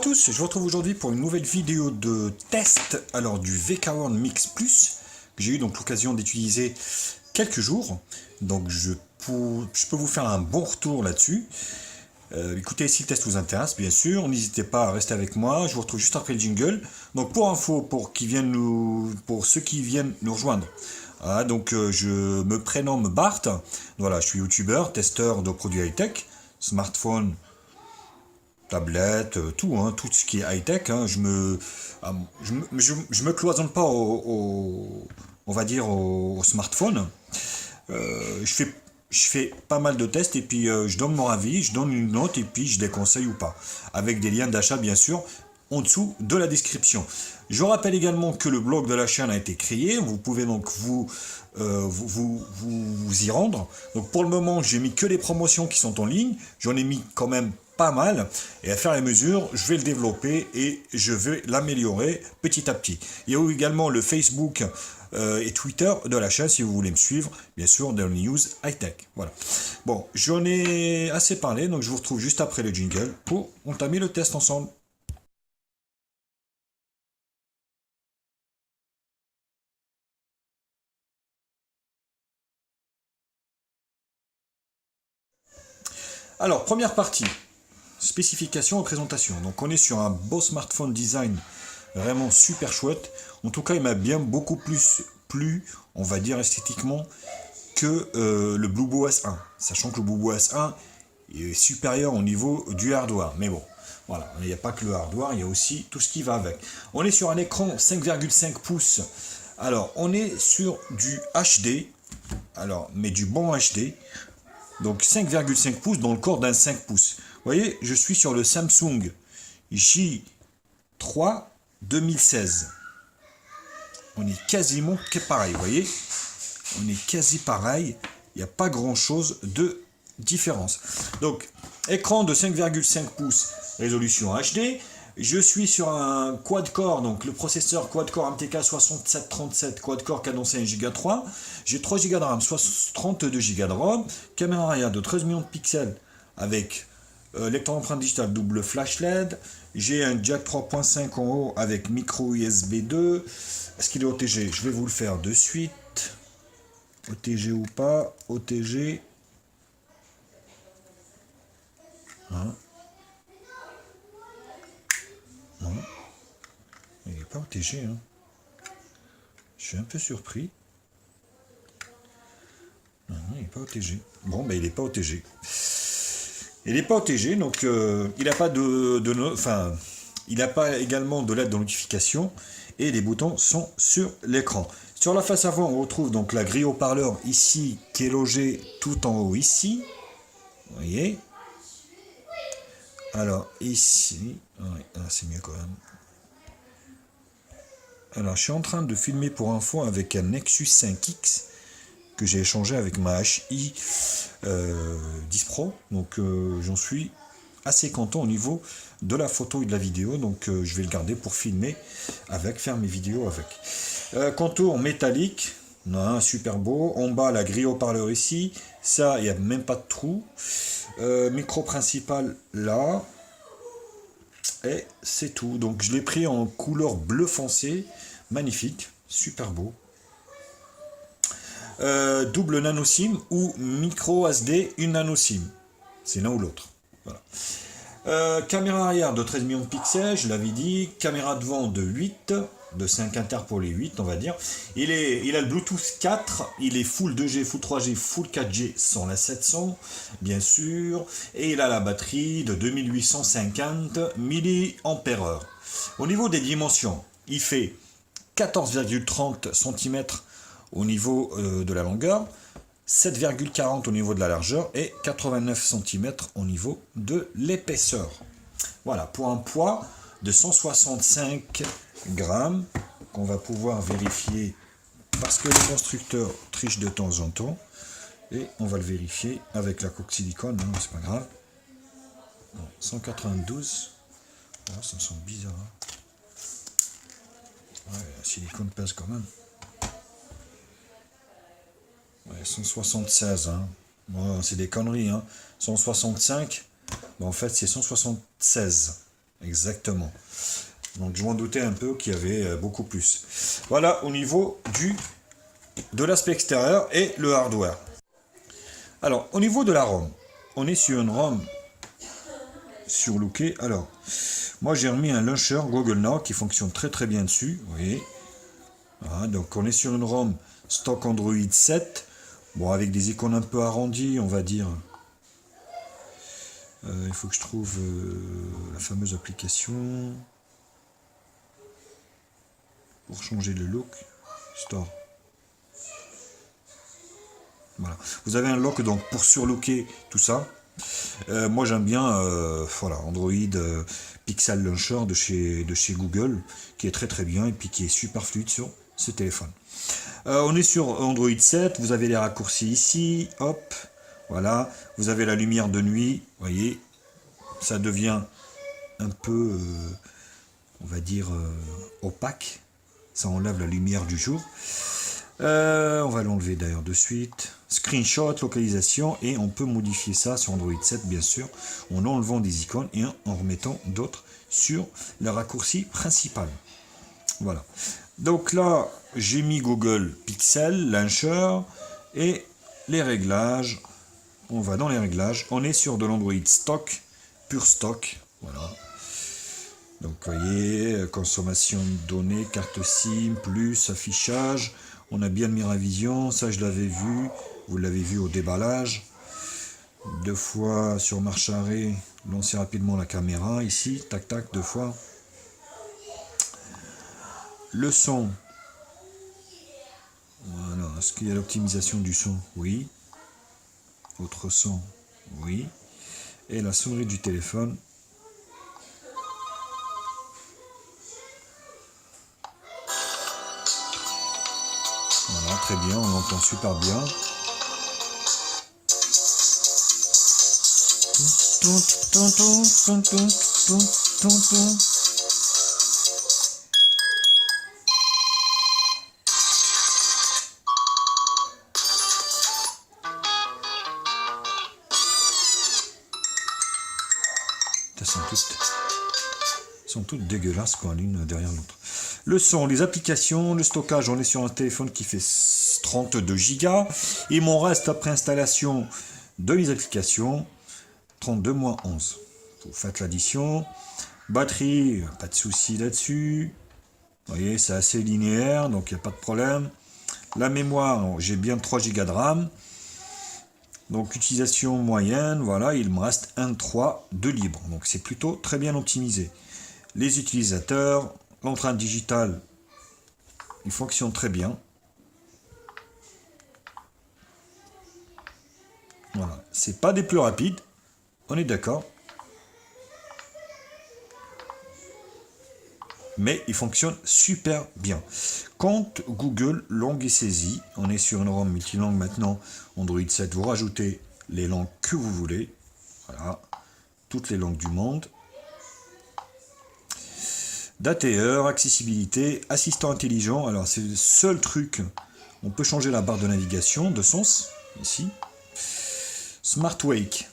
tous, je vous retrouve aujourd'hui pour une nouvelle vidéo de test alors du VK1 Mix Plus que j'ai eu donc l'occasion d'utiliser quelques jours. Donc je peux vous faire un bon retour là-dessus. Écoutez, si le test vous intéresse, bien sûr, n'hésitez pas à rester avec moi. Je vous retrouve juste après le jingle. Donc pour info, pour ceux qui viennent nous rejoindre. Voilà, donc je me prénomme Bart. Voilà, je suis youtubeur, testeur de produits high-tech, smartphone, tablette, tout, hein, tout ce qui est high-tech. Hein, je me cloisonne pas on va dire au smartphone. Je fais pas mal de tests et puis je donne mon avis, je donne une note et puis je déconseille ou pas. Avec des liens d'achat bien sûr en dessous de la description. Je rappelle également que le blog de la chaîne a été créé. Vous pouvez donc vous y rendre. Donc pour le moment, j'ai mis que les promotions qui sont en ligne. J'en ai mis quand même pas mal. Et à faire les mesures, je vais le développer et je vais l'améliorer petit à petit. Il y a également le Facebook et Twitter de la chaîne si vous voulez me suivre, bien sûr, dans les news high-tech. Voilà. Bon, j'en ai assez parlé, donc je vous retrouve juste après le jingle pour entamer le test ensemble. Alors, première partie, spécification et présentation. Donc on est sur un beau smartphone design vraiment super chouette. En tout cas, il m'a bien beaucoup plus plu, on va dire esthétiquement, que le BlueBo S1. Sachant que le BlueBo S1 est supérieur au niveau du hardware. Mais bon, voilà, il n'y a pas que le hardware, il y a aussi tout ce qui va avec. On est sur un écran 5,5 pouces. Alors, on est sur du HD, alors, mais du bon HD. Donc 5,5 pouces dans le corps d'un 5 pouces. Vous voyez, je suis sur le Samsung J3 2016. On est quasiment pareil, vous voyez. On est quasi pareil. Il n'y a pas grand-chose de différence. Donc, écran de 5,5 pouces, résolution HD. Je suis sur un quad-core, donc le processeur quad-core MTK 6737, quad-core cadencé 1 Go 3. J'ai 3 Go de RAM, 32 Go de ROM. Caméra arrière de 13 millions de pixels avec lecteur empreinte digitale double flash LED. J'ai un jack 3.5 en haut avec micro USB 2. Est-ce qu'il est OTG? Je vais vous le faire de suite. OTG ou pas? OTG. Hein? Non. Il n'est pas OTG. Hein. Je suis un peu surpris. Non, il n'est pas OTG. Bon, ben il n'est pas OTG. Il n'est pas OTG, donc il n'a pas il n'a pas également de LED de notification et les boutons sont sur l'écran. Sur la face avant, on retrouve donc la grille haut-parleur ici qui est logée tout en haut ici. Vous voyez. Alors ici, ouais, c'est mieux quand même. Alors je suis en train de filmer pour info avec un Nexus 5X que j'ai échangé avec ma HI 10 Pro. Donc j'en suis assez content au niveau de la photo et de la vidéo. Donc je vais le garder pour filmer avec, faire mes vidéos avec. Contour métallique, super beau. En bas, la grille haut-parleur ici. Ça, il n'y a même pas de trou. Micro principal là. Et c'est tout. Donc je l'ai pris en couleur bleu foncé. Magnifique, super beau. Double nano SIM ou micro SD, une nano SIM. C'est l'un ou l'autre. Voilà. Caméra arrière de 13 millions de pixels, je l'avais dit. Caméra devant de 8, de 5 inter pour les 8, on va dire. Il a le Bluetooth 4, il est full 2G, full 3G, full 4G sans la 700, bien sûr. Et il a la batterie de 2850 mAh. Au niveau des dimensions, il fait 14,30 cm au niveau de la longueur, 7,40 au niveau de la largeur et 89 cm au niveau de l'épaisseur. Voilà, pour un poids de 165 grammes qu'on va pouvoir vérifier parce que le constructeur triche de temps en temps et on va le vérifier avec la coque silicone, hein, c'est pas grave. Bon, 192, oh, ça sent bizarre. Hein. Ouais, la silicone pèse quand même. Ouais, 176, hein. Bon, c'est des conneries, hein. 165, ben en fait c'est 176. exactement. Donc je m'en doutais un peu qu'il y avait beaucoup plus. Voilà au niveau de l'aspect extérieur et le hardware. Alors au niveau de la ROM, on est sur une ROM surlookée. Alors moi j'ai remis un launcher Google Now qui fonctionne très très bien dessus. Vous voyez. Voilà, donc on est sur une ROM stock Android 7. Bon, avec des icônes un peu arrondies, on va dire. Il faut que je trouve la fameuse application pour changer le look. Store. Voilà. Vous avez un lock donc pour surlooker tout ça. Moi j'aime bien voilà, Android Pixel Launcher de chez Google, qui est très très bien et puis qui est super fluide sur ce téléphone. On est sur Android 7, vous avez les raccourcis ici, hop, voilà, vous avez la lumière de nuit, voyez, ça devient un peu, on va dire, opaque, ça enlève la lumière du jour. On va l'enlever d'ailleurs de suite. Screenshot, localisation, et on peut modifier ça sur Android 7 bien sûr, en enlevant des icônes et en remettant d'autres sur le raccourci principal. Voilà. Donc là, j'ai mis Google Pixel Launcher et les réglages. On va dans les réglages. On est sur de l'Android stock, pur stock. Voilà. Donc vous voyez, consommation de données, carte SIM, plus affichage. On a bien mis Miravision, ça je l'avais vu. Vous l'avez vu au déballage. 2 fois sur marche arrêt, lancer rapidement la caméra. Ici, tac tac, 2 fois. Le son. Voilà. Est-ce qu'il y a l'optimisation du son? Oui. Autre son? Oui. Et la sonnerie du téléphone. Voilà, très bien, on l'entend super bien. Sont toutes dégueulasses quoi, l'une derrière l'autre. Le son, les applications, le stockage, on est sur un téléphone qui fait 32 Go. Et mon reste après installation de mes applications, 32 moins 11. Vous faites l'addition. Batterie, pas de souci là-dessus. Vous voyez, c'est assez linéaire, donc il n'y a pas de problème. La mémoire, j'ai bien 3 Go de RAM. Donc utilisation moyenne, voilà, il me reste 1,3 de libre. Donc c'est plutôt très bien optimisé. Les utilisateurs, l'empreinte digitale, il fonctionne très bien. Voilà, c'est pas des plus rapides, on est d'accord. Mais il fonctionne super bien. Quand Google langue et saisie, on est sur une ROM multilangue maintenant, Android 7, vous rajoutez les langues que vous voulez. Voilà, toutes les langues du monde. Date et heure, accessibilité, assistant intelligent. Alors c'est le seul truc, on peut changer la barre de navigation de sens, ici. Smart Wake.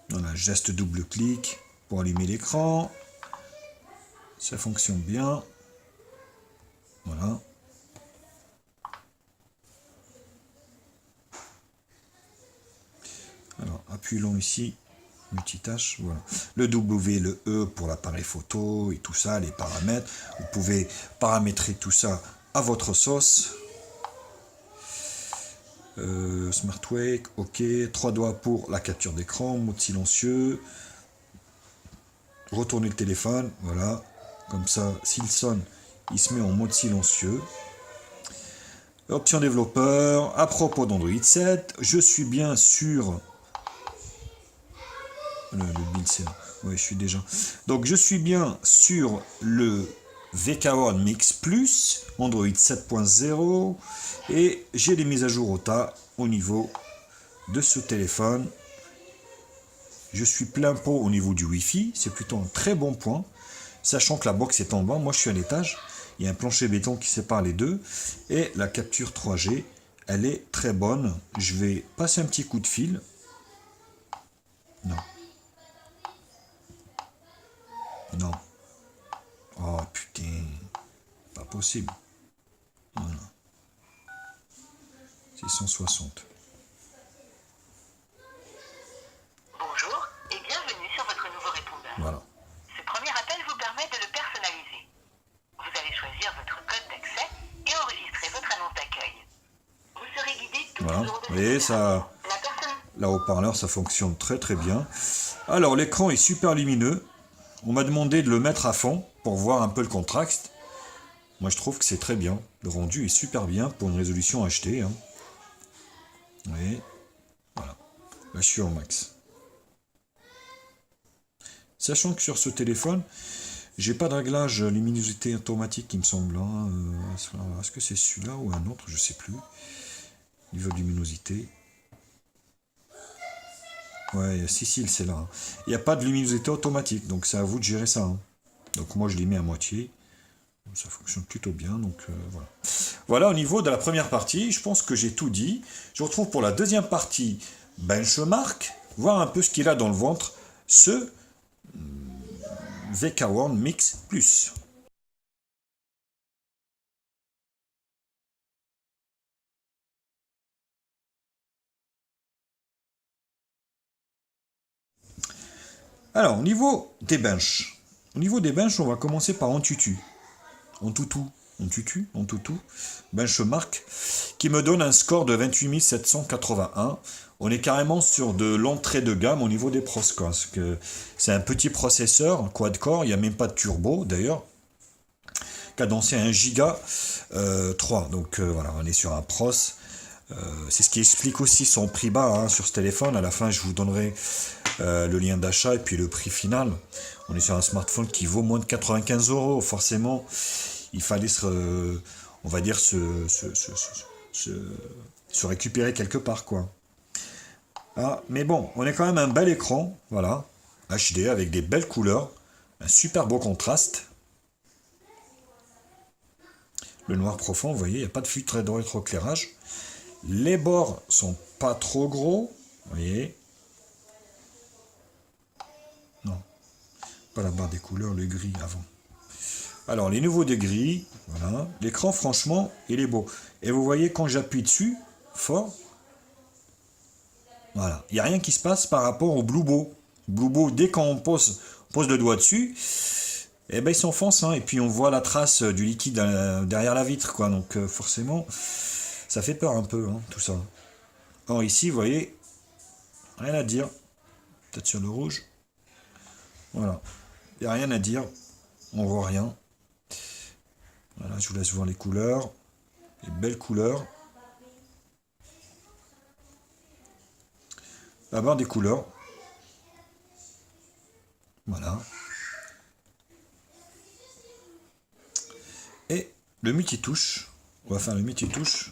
Voilà, geste double-clic pour allumer l'écran. Ça fonctionne bien. Voilà. Alors, appuyons ici, multitâche, voilà. Le W, le E pour l'appareil photo et tout ça, les paramètres. Vous pouvez paramétrer tout ça à votre sauce. Smart Wake, ok. 3 doigts pour la capture d'écran, mode silencieux. Retournez le téléphone, voilà. Comme ça, s'il sonne, il se met en mode silencieux. Option développeur, à propos d'Android 7, je suis bien sur... Le build, c'est là. Oui, je suis déjà... Donc, je suis bien sur le VK1 Mix Plus, Android 7.0, et j'ai les mises à jour OTA au niveau de ce téléphone. Je suis plein pot au niveau du Wi-Fi, c'est plutôt un très bon point. Sachant que la box est en bas, moi je suis à l'étage, il y a un plancher béton qui sépare les deux, et la capture 3G, elle est très bonne. Je vais passer un petit coup de fil. Non. Non. Oh putain. Pas possible. Voilà. 660. Bonjour et bienvenue sur votre nouveau répondeur. Voilà. Ce premier appel vous permet de le personnaliser. Vous allez choisir votre code d'accès et enregistrer votre annonce d'accueil. Vous serez guidé tout Voilà. au long de Vous voyez, ça, la personne. là, haut-parleur, ça fonctionne très très bien. Alors, l'écran est super lumineux. On m'a demandé de le mettre à fond pour voir un peu le contraste. Moi, je trouve que c'est très bien. Le rendu est super bien pour une résolution HD. Hein. Vous voyez, voilà. Là, je suis au max. Sachant que sur ce téléphone, j'ai pas de réglage luminosité automatique, il me semble. Hein. Est-ce que c'est celui-là ou un autre? Je sais plus. Niveau de luminosité. Ouais, si, c'est là. Il n'y a pas de luminosité automatique, donc c'est à vous de gérer ça. Hein. Donc moi, je l'ai mis à moitié. Ça fonctionne plutôt bien, donc voilà. Voilà au niveau de la première partie, je pense que j'ai tout dit. Je vous retrouve pour la deuxième partie benchmark, voir un peu ce qu'il a dans le ventre, ce VK1 Mix Plus. Alors, au niveau des benches, on va commencer par Antutu. En toutou, benchmark, qui me donne un score de 28 781. On est carrément sur de l'entrée de gamme au niveau des pros, quoi, parce que c'est un petit processeur, quad-core, il n'y a même pas de turbo d'ailleurs, cadencé à 1 giga 3. Donc voilà, on est sur un pros. C'est ce qui explique aussi son prix bas hein, sur ce téléphone. À la fin, je vous donnerai le lien d'achat et puis le prix final. On est sur un smartphone qui vaut moins de 95 euros. Forcément, il fallait on va dire, se récupérer quelque part, quoi. Ah, mais bon, on est quand même un bel écran, voilà, HD avec des belles couleurs, un super beau contraste. Le noir profond, vous voyez, il n'y a pas de filtre de rétroéclairage. Les bords sont pas trop gros, vous voyez. Non, pas la barre des couleurs, le gris avant. Alors, les nouveaux des gris, voilà. L'écran, franchement, il est beau. Et vous voyez, quand j'appuie dessus, fort, voilà. Il n'y a rien qui se passe par rapport au Bluebo. Bluebo, dès qu'on pose le doigt dessus, eh ben, il s'enfonce. Hein, et puis, on voit la trace du liquide derrière la vitre, quoi. Donc, forcément, ça fait peur un peu, hein, tout ça. Or, ici, vous voyez, rien à dire. Peut-être sur le rouge. Voilà. Il n'y a rien à dire. On voit rien. Voilà, je vous laisse voir les couleurs. Les belles couleurs. La barre des couleurs. Voilà. Et le multitouche. On va faire le multitouche.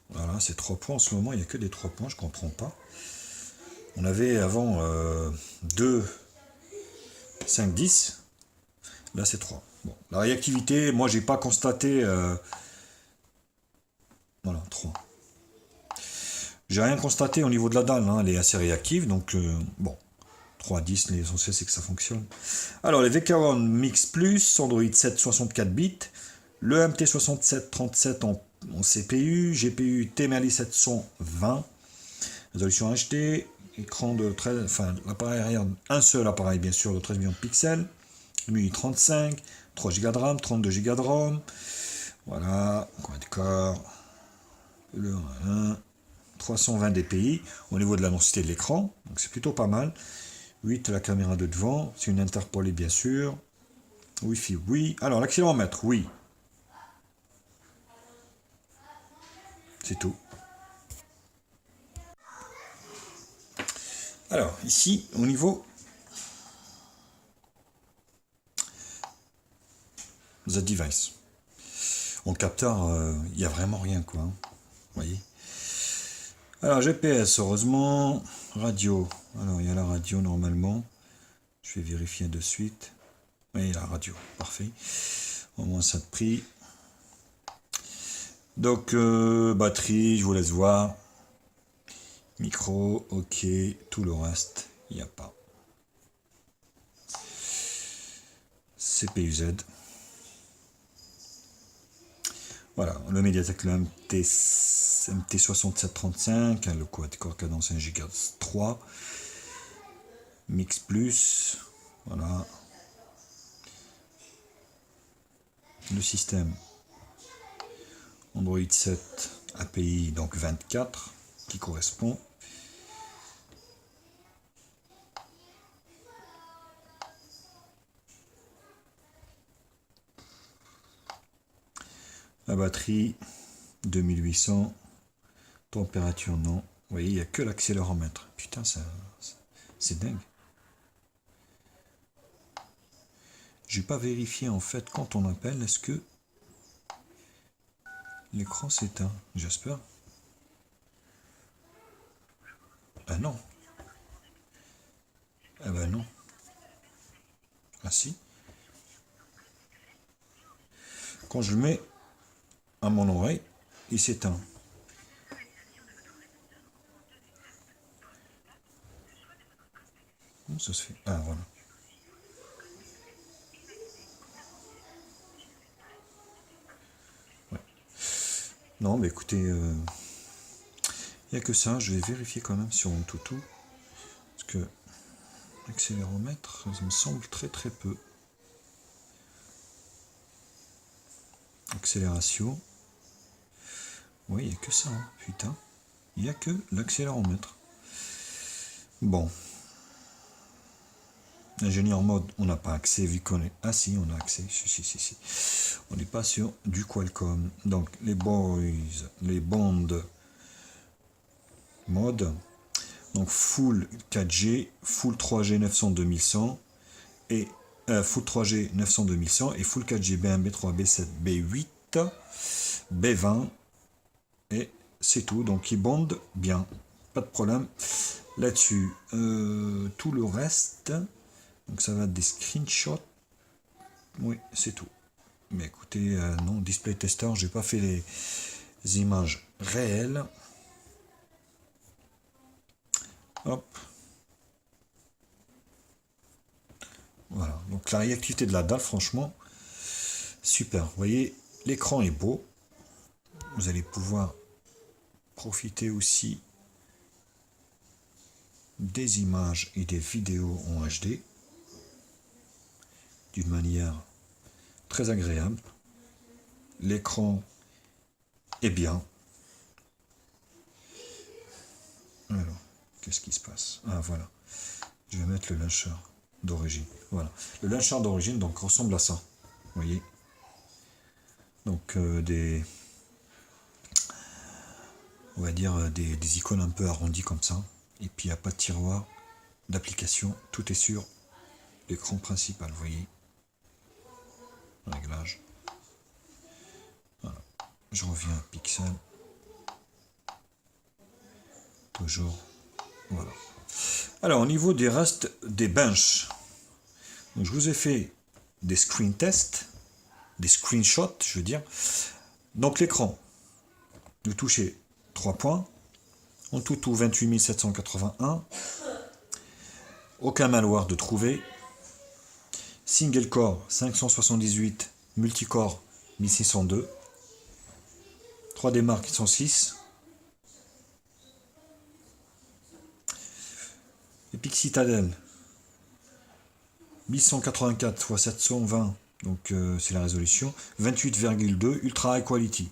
Voilà, c'est 3 points en ce moment. Il n'y a que des 3 points, je ne comprends pas. On avait avant 2, 5, 10. Là, c'est 3. Bon, la réactivité, moi, j'ai pas constaté. Voilà, 3. J'ai rien constaté au niveau de la dalle. Hein, elle est assez réactive. Donc, bon, 3 à 10, l'essentiel, c'est que ça fonctionne. Alors, les VK1 Mix Plus, Android 7, 64 bits. Le MT6737 en CPU. GPU TMLI 720. Résolution HD. Écran de 13. Enfin, l'appareil arrière, un seul appareil, bien sûr, de 13 millions de pixels. MUI 35, 3 Go de RAM, 32 Go de ROM. Voilà, quad-core, le 1, 320 dpi au niveau de la densité de l'écran, donc c'est plutôt pas mal. 8 la caméra de devant, c'est une interpolée bien sûr. Wi-Fi, oui. Alors l'accéléromètre, oui. C'est tout. Alors ici, au niveau The Device. En capteur, il n'y a vraiment rien, quoi. Hein. Vous voyez. Alors, GPS, heureusement. Radio. Alors, il y a la radio, normalement. Je vais vérifier de suite. Oui, la radio. Parfait. Au moins, ça te prie. Donc, batterie, je vous laisse voir. Micro, ok. Tout le reste, il n'y a pas. CPU-Z. Voilà, le Mediatek, le MT6735, le quad-core cadence 1 GHz 3, Mix Plus, voilà. Le système Android 7 API, donc 24, qui correspond. La batterie 2800, température non. Vous voyez, il n'y a que l'accéléromètre. Putain, c'est dingue. J'ai pas vérifié en fait quand on appelle, est-ce que l'écran s'éteint? J'espère. Ah non. Ah ben non. Ah si. Quand je le mets à mon oreille, il s'éteint. Comment ça se fait? Ah voilà. Ouais. Non, mais écoutez, il n'y a que ça. Je vais vérifier quand même sur mon toutou. Parce que l'accéléromètre, ça me semble très très peu. Accélération. Oui, il n'y a que ça, hein. Putain. Il n'y a que l'accéléromètre. Bon. Ingénieur mode, on n'a pas accès vu qu'on est... Ah si, on a accès. Si. On n'est pas sur du Qualcomm. Donc, les boys, les bandes mode. Donc, full 4G, full 3G 900-2100 et full 3G 900-2100 et full 4G B1, B3, B7, B8, B20 et c'est tout. Donc, ils bondent bien. Pas de problème là-dessus. Tout le reste... Donc ça va être des screenshots. Oui, c'est tout. Mais écoutez, non, display tester, j'ai pas fait les images réelles. Hop. Voilà. Donc la réactivité de la dalle, franchement, super. Vous voyez, l'écran est beau. Vous allez pouvoir profiter aussi des images et des vidéos en HD d'une manière très agréable. L'écran est bien. Alors, qu'est-ce qui se passe? Ah, voilà. Je vais mettre le launcher d'origine. Voilà. Le launcher d'origine, donc, ressemble à ça. Vous voyez? Donc, on va dire, des icônes un peu arrondies comme ça. Et puis, il n'y a pas de tiroir d'application. Tout est sur l'écran principal, vous voyez? Réglage. Voilà. Je reviens à Pixel. Toujours. Voilà. Alors, au niveau des restes des benches, donc, je vous ai fait des screen tests, des screenshots, je veux dire. Donc, l'écran, vous touchez 3 points. En tout 28 781. Aucun malware de trouver. Single core 578, multicore 1602. 3D Mark 106. Epic Citadel 1184 x 720, donc c'est la résolution. 28,2 Ultra High Quality.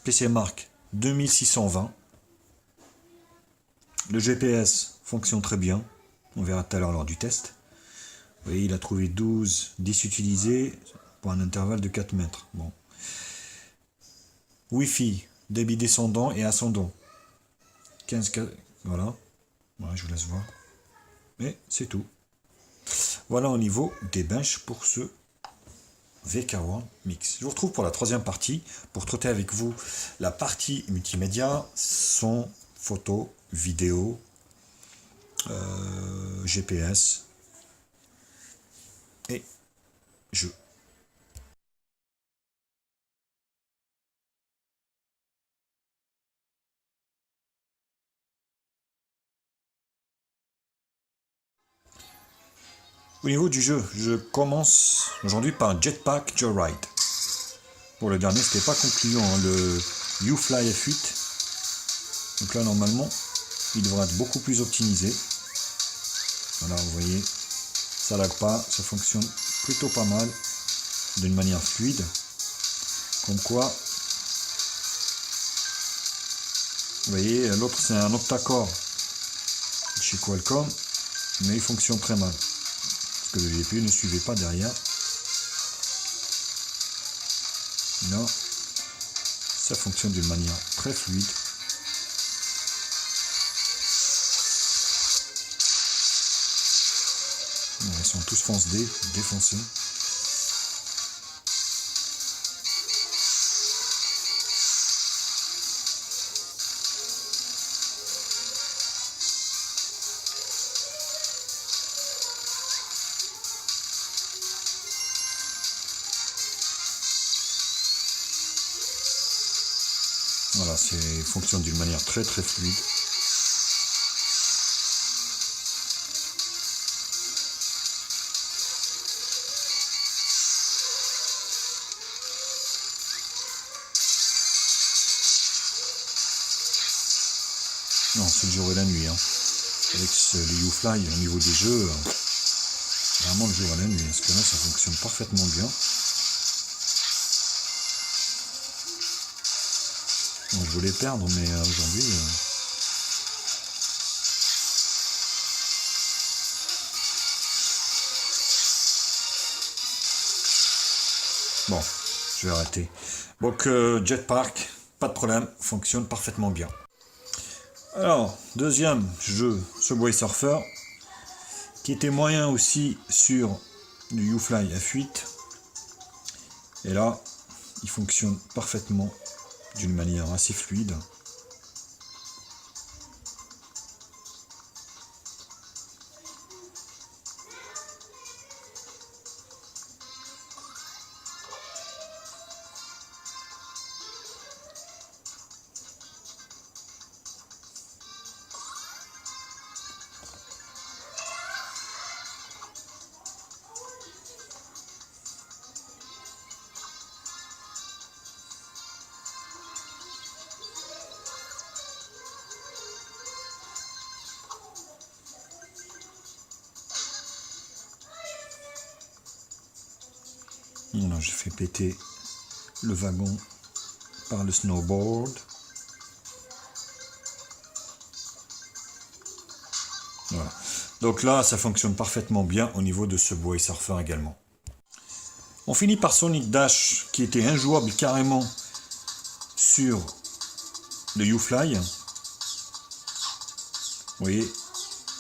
PC Mark 2620. Le GPS fonctionne très bien. On verra tout à l'heure lors du test. Vous voyez, il a trouvé 10 utilisés pour un intervalle de 4 mètres. Bon. Wi-Fi, débit descendant et ascendant. 15, voilà. Ouais, je vous laisse voir. Mais c'est tout. Voilà au niveau des benches pour ce VK1 Mix. Je vous retrouve pour la troisième partie, pour traiter avec vous la partie multimédia, son, photo, vidéo, GPS et jeux. Au niveau du jeu, je commence aujourd'hui par Jetpack Joyride. Pour le dernier, c'était pas concluant, hein, le YouFly F8. Donc là, normalement, il devrait être beaucoup plus optimisé. Voilà, vous voyez, ça lag pas, ça fonctionne plutôt pas mal, d'une manière fluide. Comme quoi, vous voyez, l'autre c'est un octa-core chez Qualcomm, mais il fonctionne très mal. Parce que le GPU ne suivait pas derrière. Non, ça fonctionne d'une manière très fluide. Ils sont tous fonce D, défoncés. Voilà, fonctionne d'une manière très très fluide. Non, c'est le jour et la nuit. Hein. Avec les YouFly, au niveau des jeux, vraiment le jour et la nuit. Parce que là, ça fonctionne parfaitement bien. Bon, je voulais perdre, mais aujourd'hui... Bon, je vais arrêter. Donc, Jetpack, pas de problème, fonctionne parfaitement bien. Alors, deuxième jeu, Subway Surfer, qui était moyen aussi sur du YouFly F8. Et là, il fonctionne parfaitement d'une manière assez fluide. Voilà, j'ai fait péter le wagon par le snowboard. Voilà. Donc là, ça fonctionne parfaitement bien au niveau de Subway Surfer également. On finit par Sonic Dash, qui était injouable carrément sur le YouFly. Vous voyez,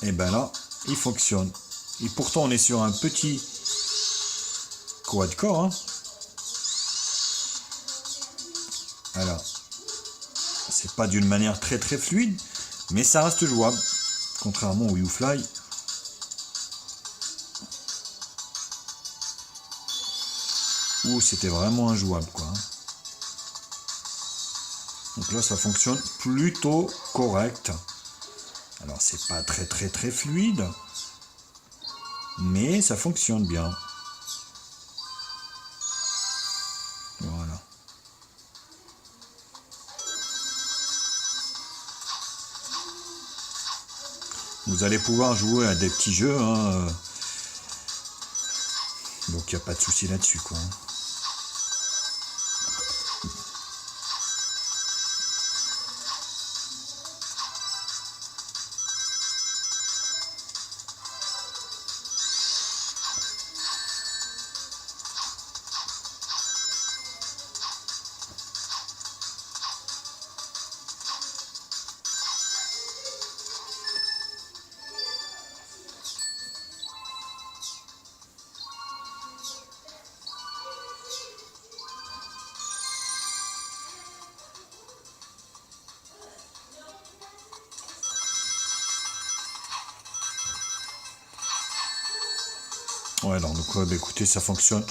et ben là, il fonctionne. Et pourtant, on est sur un petit quad-core. Hein. Alors, c'est pas d'une manière très très fluide, mais ça reste jouable. Contrairement au YouFly. Où c'était vraiment injouable, quoi. Donc là, ça fonctionne plutôt correct. Alors, c'est pas très très très fluide, mais ça fonctionne bien. Voilà. Vous allez pouvoir jouer à des petits jeux, hein. Donc il n'y a pas de souci là-dessus, quoi. Ouais, alors, donc, bah, écoutez, ça fonctionne.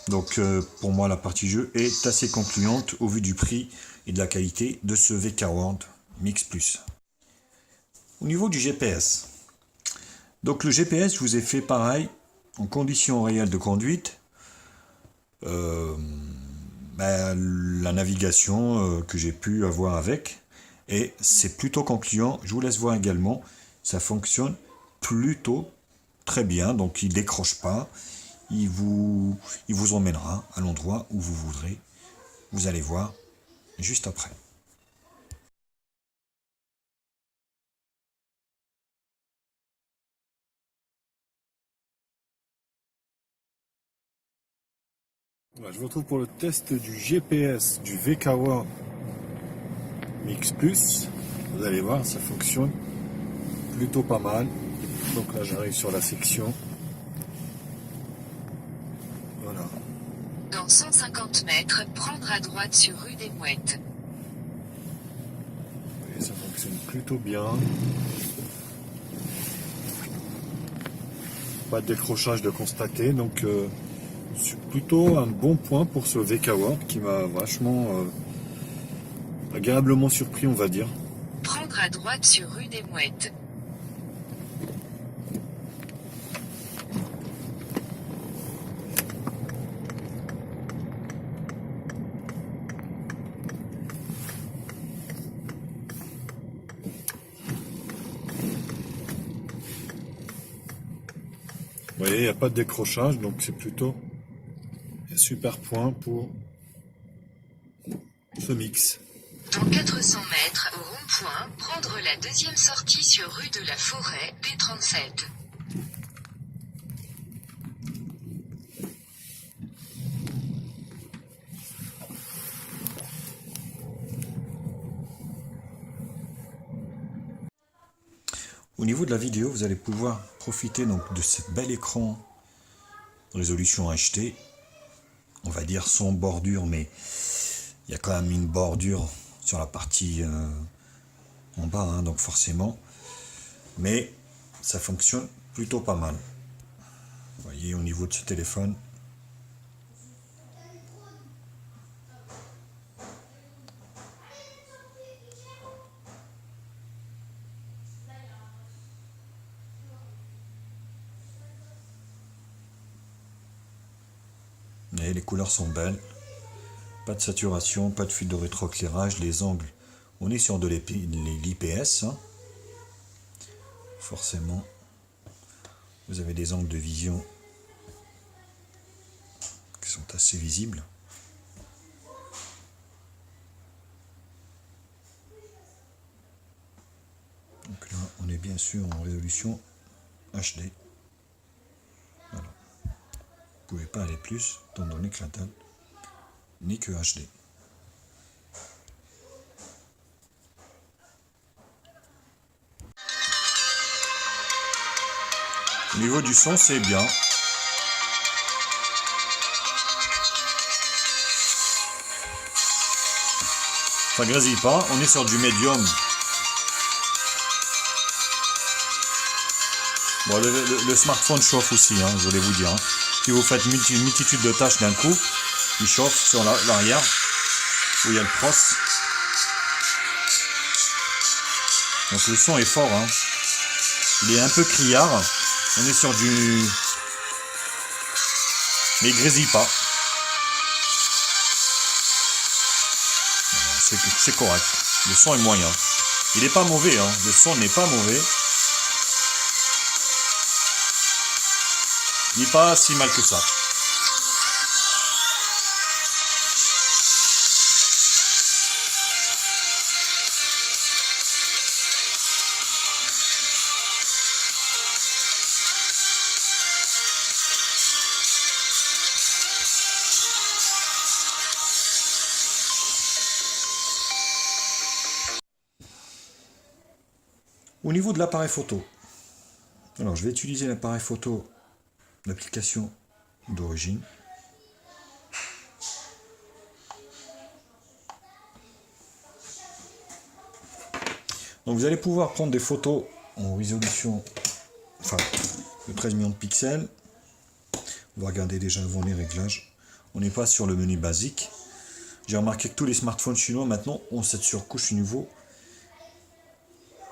Donc, pour moi, la partie jeu est assez concluante au vu du prix et de la qualité de ce VK World Mix Plus. Au niveau du GPS, donc le GPS, je vous ai fait pareil, en conditions réelles de conduite, la navigation que j'ai pu avoir avec, et c'est plutôt concluant. Je vous laisse voir également, ça fonctionne plutôt très bien, donc il décroche pas, il vous emmènera à l'endroit où vous voudrez. Vous allez voir juste après. Voilà, je vous retrouve pour le test du GPS du VKW Mix Plus. Vous allez voir, ça fonctionne plutôt pas mal. Donc là, j'arrive sur la section. Voilà. Dans 150 mètres, prendre à droite sur rue des Mouettes. Et ça fonctionne plutôt bien. Pas de décrochage de constater, donc c'est plutôt un bon point pour ce VK World qui m'a vachement agréablement surpris, on va dire. Prendre à droite sur rue des Mouettes. Vous voyez, il n'y a pas de décrochage, donc c'est plutôt un super point pour ce mix. Dans 400 mètres, au rond-point, prendre la deuxième sortie sur rue de la Forêt, P37. Au niveau de la vidéo, vous allez pouvoir profiter donc de ce bel écran résolution HD, on va dire sans bordure, mais il y a quand même une bordure sur la partie en bas, hein, donc forcément, mais ça fonctionne plutôt pas mal. Vous voyez au niveau de ce téléphone. Et les couleurs sont belles, pas de saturation, pas de fuite de rétroéclairage, les angles, on est sur de l'IPS, hein. Forcément, vous avez des angles de vision qui sont assez visibles. Donc là, on est bien sûr en résolution HD. Voilà. Vous ne pouvez pas aller plus, étant donné que la table n'est que HD. Au niveau du son, c'est bien. Ça grésille pas, on est sur du médium. Bon, le smartphone chauffe aussi, hein, je voulais vous dire. Hein. Si vous faites une multitude de tâches d'un coup, il chauffe sur l'arrière, où il y a le pros. Donc le son est fort, hein. Il est un peu criard. On est sur du... Mais il grésille pas. C'est correct. Le son est moyen. Il n'est pas mauvais, hein. Le son n'est pas mauvais. Il n'est pas si mal que ça. Au niveau de l'appareil photo, alors je vais utiliser l'appareil photo, l'application d'origine. Donc vous allez pouvoir prendre des photos en résolution, enfin de 13 millions de pixels. On va regarder déjà avant les réglages. On n'est pas sur le menu basique. J'ai remarqué que tous les smartphones chinois maintenant ont cette surcouche niveau.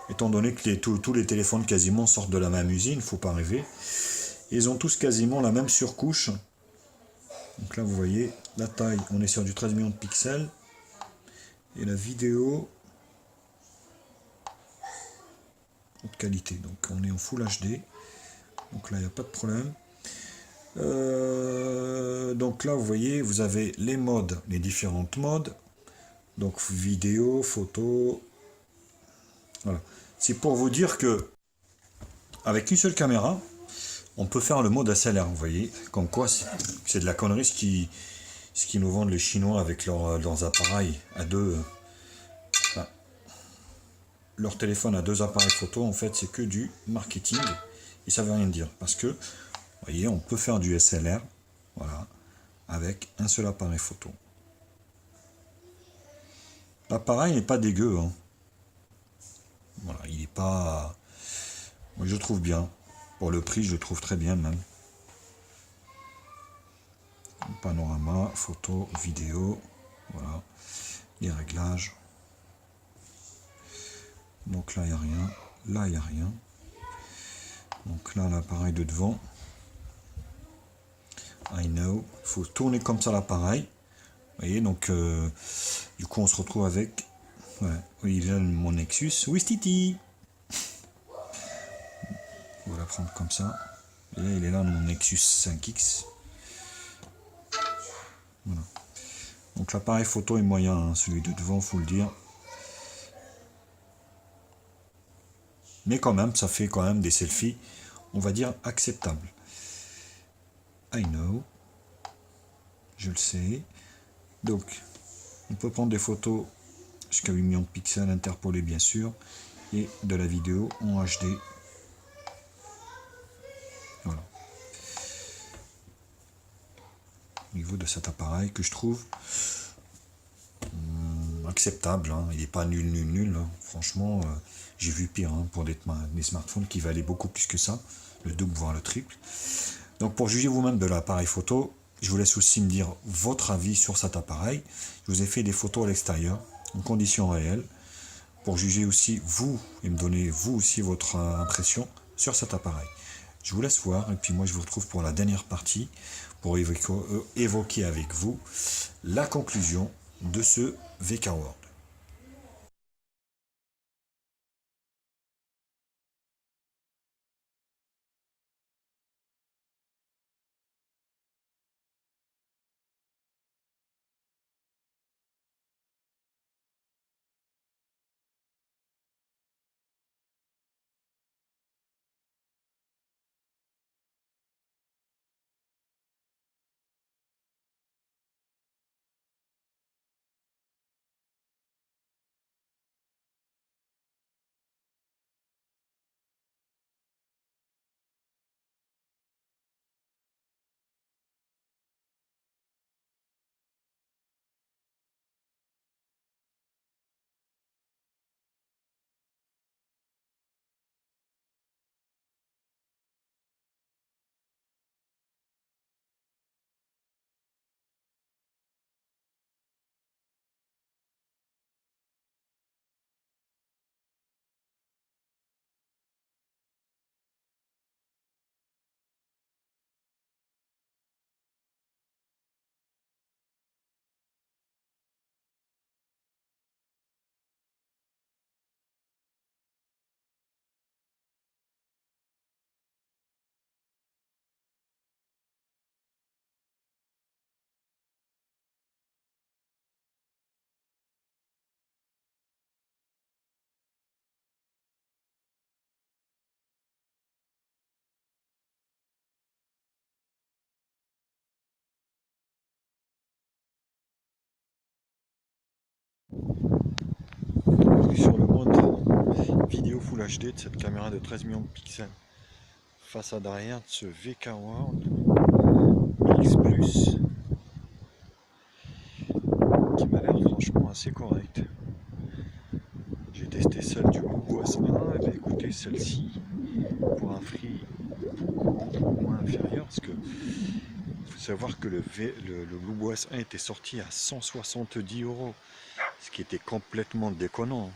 Étant donné que tous les téléphones quasiment sortent de la même usine, il ne faut pas rêver. Ils ont tous quasiment la même surcouche. Donc là, vous voyez, la taille, on est sur du 13 millions de pixels. Et la vidéo, haute qualité. Donc on est en Full HD. Donc là, il n'y a pas de problème. Donc là, vous voyez, vous avez les modes, les différentes modes. Donc vidéo, photo. Voilà. C'est pour vous dire que avec une seule caméra, on peut faire le mode SLR, vous voyez. Comme quoi, c'est de la connerie ce qui nous vendent les Chinois avec leurs appareils à deux. Enfin, leur téléphone à 2 appareils photo, en fait, c'est que du marketing. Et ça veut rien dire. Parce que, vous voyez, on peut faire du SLR, voilà, avec un seul appareil photo. L'appareil n'est pas dégueu, hein. Voilà, il n'est pas... Moi, je le trouve bien. Pour le prix, je le trouve très bien, même. Panorama, photo, vidéo, voilà. Les réglages. Donc là, il n'y a rien. Là, il n'y a rien. Donc là, l'appareil de devant. I know. Il faut tourner comme ça l'appareil. Vous voyez, donc du coup, on se retrouve avec... Ouais, oui, il a mon Nexus. Oui, Titi. On va la prendre comme ça. Et là, il est là, mon Nexus 5X. Voilà. Donc l'appareil photo est moyen, hein, celui de devant, faut le dire. Mais quand même, ça fait quand même des selfies, on va dire, acceptables. I know. Je le sais. Donc, on peut prendre des photos jusqu'à 8 millions de pixels interpolés, bien sûr. Et de la vidéo en HD. Voilà. Au niveau de cet appareil que je trouve acceptable, hein. Il n'est pas nul, hein. Franchement, j'ai vu pire, hein, pour des smartphones qui valaient beaucoup plus que ça, le double voire le triple. Donc pour juger vous-même de l'appareil photo, je vous laisse aussi me dire votre avis sur cet appareil. Je vous ai fait des photos à l'extérieur, en conditions réelles, pour juger aussi vous et me donner vous aussi votre impression sur cet appareil. Je vous laisse voir et puis moi je vous retrouve pour la dernière partie pour évoquer avec vous la conclusion de ce VK World. Sur le mode vidéo Full HD de cette caméra de 13 millions de pixels, façade arrière de ce VK World X Plus, qui m'a l'air franchement assez correct. J'ai testé celle du BlueBoss 1, et bien écoutez, celle-ci, pour un prix beaucoup moins inférieur, parce que il faut savoir que le BlueBoss 1 était sorti à 170 €, ce qui était complètement déconnant.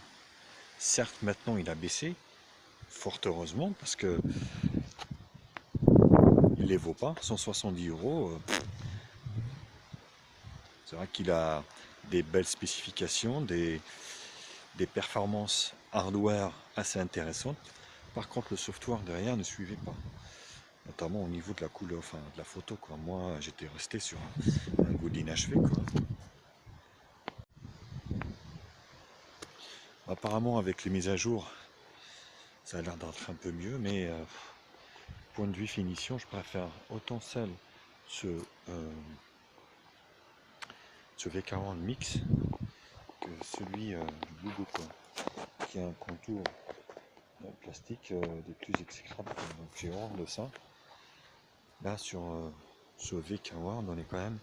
Certes, maintenant il a baissé, fort heureusement, parce que il les vaut pas. 170 euros. C'est vrai qu'il a des belles spécifications, des performances hardware assez intéressantes. Par contre, le software derrière ne suivait pas, notamment au niveau de la couleur, enfin de la photo, quoi. Moi, j'étais resté sur un goût d'inachevé, quoi. Apparemment, avec les mises à jour, ça a l'air d'être un peu mieux, mais point de vue finition, je préfère autant ce V40 Mix que celui du Bluetooth, quoi, qui a un contour plastique des plus exécrables. Donc j'ai honte de ça. Là sur ce V40, on est quand même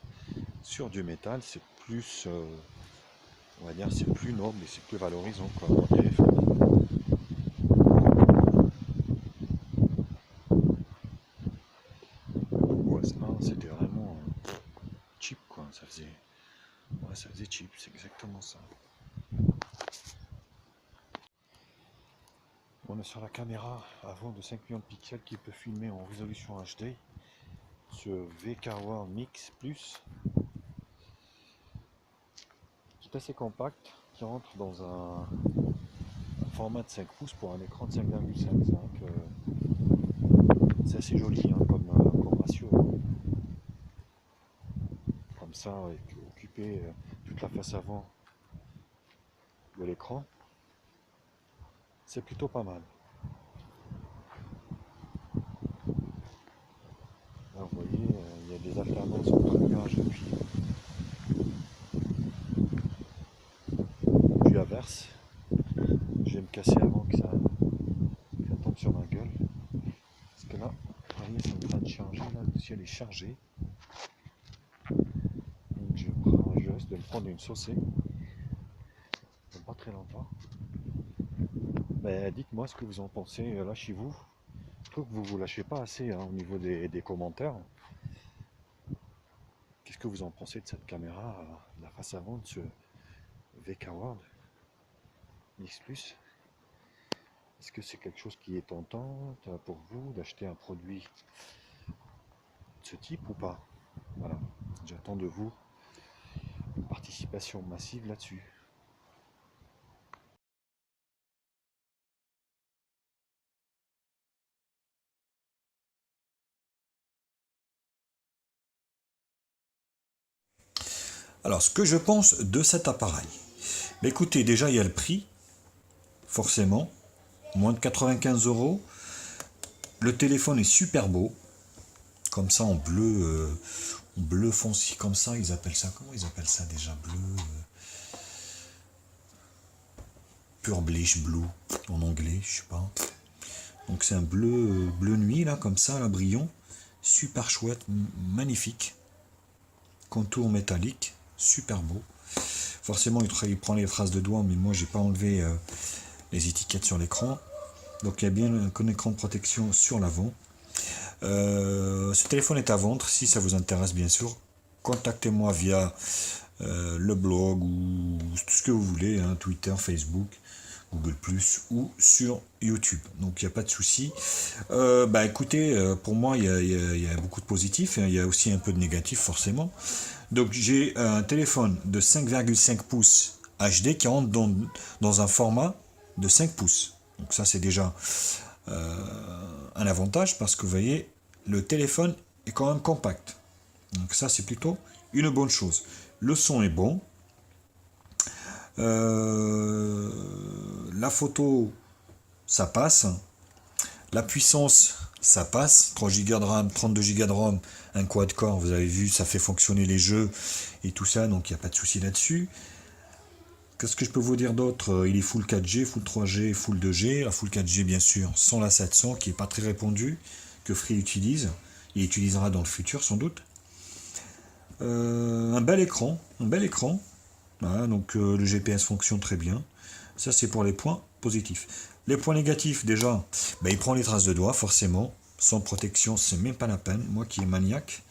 sur du métal, c'est plus on va dire c'est plus noble et c'est plus valorisant, quoi, pour le téléphone. Ouais, c'était vraiment cheap, quoi, ça faisait cheap, c'est exactement ça. On est sur la caméra avant de 5 millions de pixels qui peut filmer en résolution HD. Ce V40 Mix Plus, qui est assez compact, qui rentre dans un format de 5 pouces pour un écran de 5,5. C'est assez joli, hein, comme ratio. Comme ça, occuper toute la face avant de l'écran, c'est plutôt pas mal. Là, vous voyez, il y a des alternances entre nuages et puis averse. Je vais me casser avant que ça tombe sur ma gueule. Parce que là, vous voyez, c'est en train de charger. Là, le ciel est chargé. Donc je risque de me prendre une saucée. Pas très longtemps. Mais dites-moi ce que vous en pensez là chez vous. Je trouve que vous lâchez pas assez, hein, au niveau des commentaires. Qu'est-ce que vous en pensez de cette caméra, la face avant de ce V40 Mix Plus? Est-ce que c'est quelque chose qui est tentant pour vous d'acheter un produit de ce type ou pas? Voilà, j'attends de vous une participation massive là-dessus. Alors, ce que je pense de cet appareil. Mais écoutez, déjà, il y a le prix, forcément, moins de 95 euros. Le téléphone est super beau, comme ça en bleu foncé, comme ça, ils appellent ça, comment ils appellent ça déjà, bleu, pure bleach blue, en anglais, je sais pas. Donc c'est un bleu nuit, là, comme ça, là, brillant, super chouette, magnifique, contour métallique, super beau. Forcément, il prend les traces de doigts, mais moi, j'ai pas enlevé les étiquettes sur l'écran. Donc, il y a bien un écran de protection sur l'avant. Ce téléphone est à vendre, si ça vous intéresse, bien sûr. Contactez-moi via le blog ou tout ce que vous voulez, hein, Twitter, Facebook, Google+, ou sur YouTube. Donc, il n'y a pas de souci. Écoutez, pour moi, il y a beaucoup de positifs, et il y a aussi un peu de négatifs, forcément. Donc j'ai un téléphone de 5,5 pouces HD qui rentre dans un format de 5 pouces. Donc ça c'est déjà un avantage parce que vous voyez, le téléphone est quand même compact. Donc ça c'est plutôt une bonne chose. Le son est bon. La photo, ça passe. La puissance, ça passe. 3 Go de RAM, 32 Go de ROM, un quad-core, vous avez vu, ça fait fonctionner les jeux et tout ça, donc il n'y a pas de souci là-dessus. Qu'est-ce que je peux vous dire d'autre? Il est full 4G, full 3G, full 2G. La full 4G, bien sûr, sans la 700, qui n'est pas très répandue, que Free utilise. Il utilisera dans le futur, sans doute. Un bel écran. Voilà, donc le GPS fonctionne très bien. Ça, c'est pour les points positifs. Les points négatifs, déjà, il prend les traces de doigts, forcément. Sans protection, c'est même pas la peine. Moi qui est maniaque,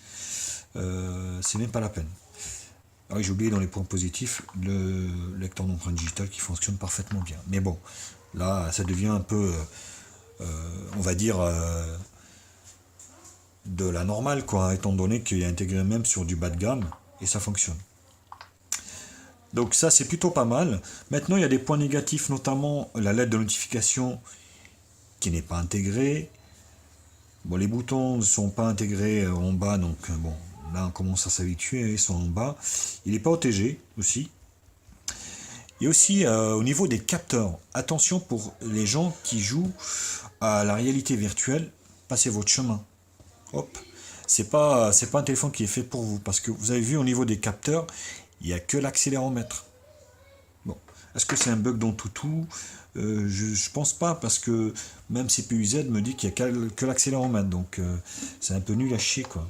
c'est même pas la peine. Ah oui, j'ai oublié dans les points positifs, le lecteur d'empreinte digitale qui fonctionne parfaitement bien. Mais bon, là, ça devient un peu, on va dire, de la normale, quoi, étant donné qu'il est intégré même sur du bas de gamme, et ça fonctionne. Donc ça, c'est plutôt pas mal. Maintenant, il y a des points négatifs, notamment la lettre de notification qui n'est pas intégrée. Bon, les boutons ne sont pas intégrés en bas, donc bon, là, on commence à s'habituer, ils sont en bas. Il n'est pas OTG, aussi. Et aussi, au niveau des capteurs, attention pour les gens qui jouent à la réalité virtuelle, passez votre chemin. Hop, c'est pas un téléphone qui est fait pour vous, parce que vous avez vu au niveau des capteurs, il n'y a que l'accéléromètre. Bon, est-ce que c'est un bug dans Toutou? Je pense pas, parce que même CPUZ me dit qu'il n'y a que l'accéléromètre, donc c'est un peu nul à chier, quoi.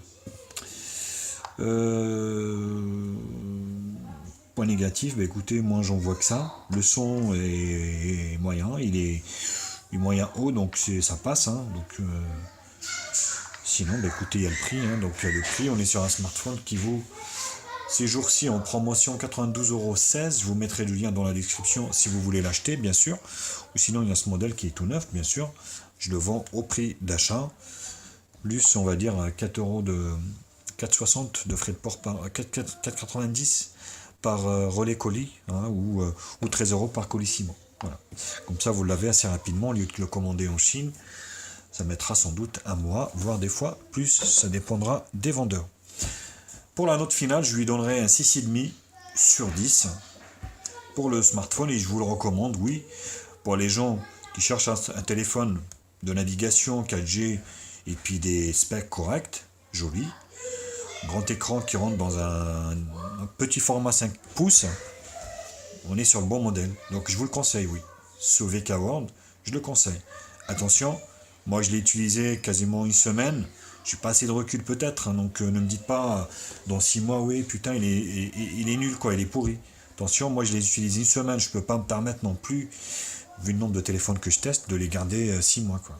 Point négatif, bah écoutez, moi j'en vois que ça. Le son est moyen, il est moyen haut, donc ça passe, hein, donc sinon, bah écoutez, il y a le prix, hein, donc le prix, on est sur un smartphone qui vaut ces jours-ci en promotion 92,16 €. Je vous mettrai le lien dans la description si vous voulez l'acheter, bien sûr. Ou sinon, il y a ce modèle qui est tout neuf, bien sûr. Je le vends au prix d'achat. Plus, on va dire, 4,60 de frais de port par 4,90 par relais colis, hein, ou 13 € par colissimo. Voilà. Comme ça, vous l'avez assez rapidement au lieu de le commander en Chine. Ça mettra sans doute un mois, voire des fois plus. Ça dépendra des vendeurs. Pour la note finale, je lui donnerai un 6,5 sur 10 pour le smartphone, et je vous le recommande, oui, pour les gens qui cherchent un téléphone de navigation 4G et puis des specs corrects, jolis, grand écran qui rentre dans un petit format 5 pouces, on est sur le bon modèle. Donc je vous le conseille, oui. Ce VK World, je le conseille. Attention, moi je l'ai utilisé quasiment une semaine. J'ai pas assez de recul peut-être, hein, donc ne me dites pas dans 6 mois, oui, putain, il est nul, quoi, il est pourri. Attention, moi je l'ai utilisé une semaine, je peux pas me permettre non plus, vu le nombre de téléphones que je teste, de les garder 6 mois, quoi.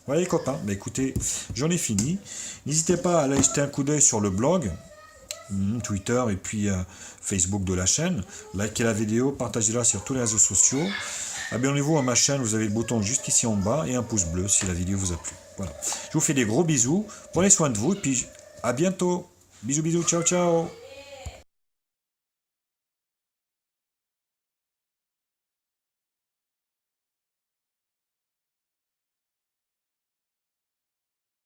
Voilà les copains, bah écoutez, j'en ai fini. N'hésitez pas à aller jeter un coup d'œil sur le blog, Twitter et puis Facebook de la chaîne. Likez la vidéo, partagez-la sur tous les réseaux sociaux. Abonnez-vous à ma chaîne, vous avez le bouton juste ici en bas et un pouce bleu si la vidéo vous a plu. Voilà. Je vous fais des gros bisous, prenez soin de vous et puis à bientôt. Bisous bisous, ciao ciao.